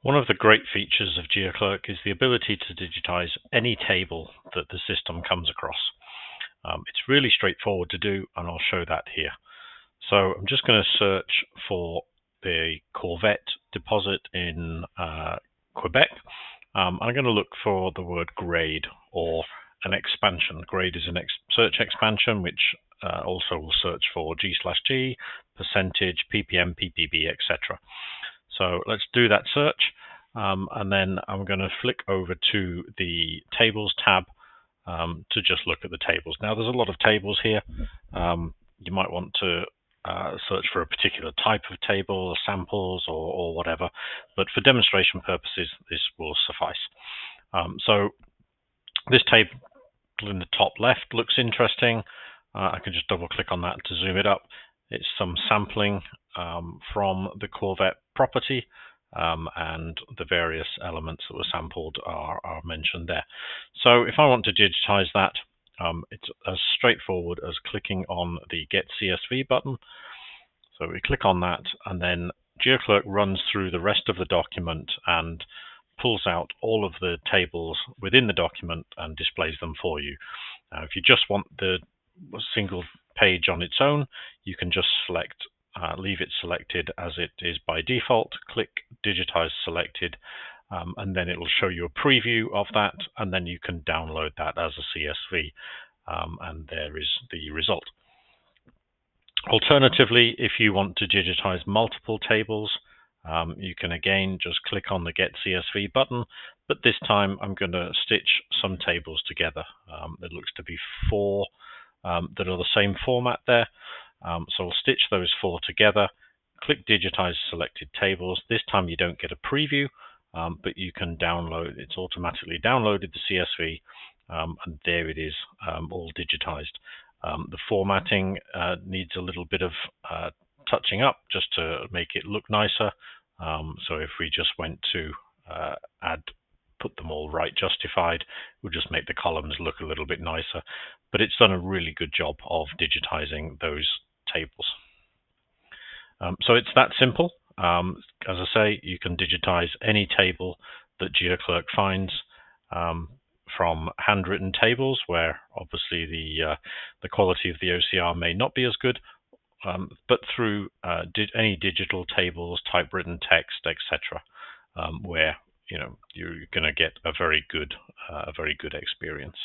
One of the great features of GeoClerk is the ability to digitize any table that the system comes across. It's really straightforward to do, and I'll show that here. So I'm just going to search for the Corvette deposit in Quebec. I'm going to look for the word grade or an expansion. Grade is a search expansion, which also will search for G/G, percentage, ppm, ppb, etc. So let's do that search, and then I'm going to flick over to the Tables tab to just look at the tables. Now there's a lot of tables here. You might want to search for a particular type of table, samples, or whatever, but for demonstration purposes this will suffice. So this table in the top left looks interesting. I can just double click on that to zoom it up. It's some sampling from the Corvette property, and the various elements that were sampled are mentioned there. So if I want to digitize that, it's as straightforward as clicking on the Get CSV button. So we click on that, and then GeoClerk runs through the rest of the document and pulls out all of the tables within the document and displays them for you. Now, if you just want the single page on its own, you can just select, leave it selected as it is by default, click Digitize Selected, and then it will show you a preview of that, and then you can download that as a CSV, and there is the result. Alternatively, if you want to digitize multiple tables, you can again just click on the Get CSV button, but this time I'm going to stitch some tables together. There looks to be 4 that are the same format there. So I'll stitch those 4 together, click Digitize Selected Tables. This time you don't get a preview, but you can download, it's automatically downloaded the CSV, and there it is, all digitized. The formatting needs a little bit of touching up just to make it look nicer. So if we just went to put them all right justified, we'll just make the columns look a little bit nicer. But it's done a really good job of digitizing those tables. So it's that simple. As I say, you can digitize any table that GeoClerk finds, from handwritten tables where obviously the quality of the OCR may not be as good, but through any digital tables, typewritten text, etc., where you're going to get a very good experience.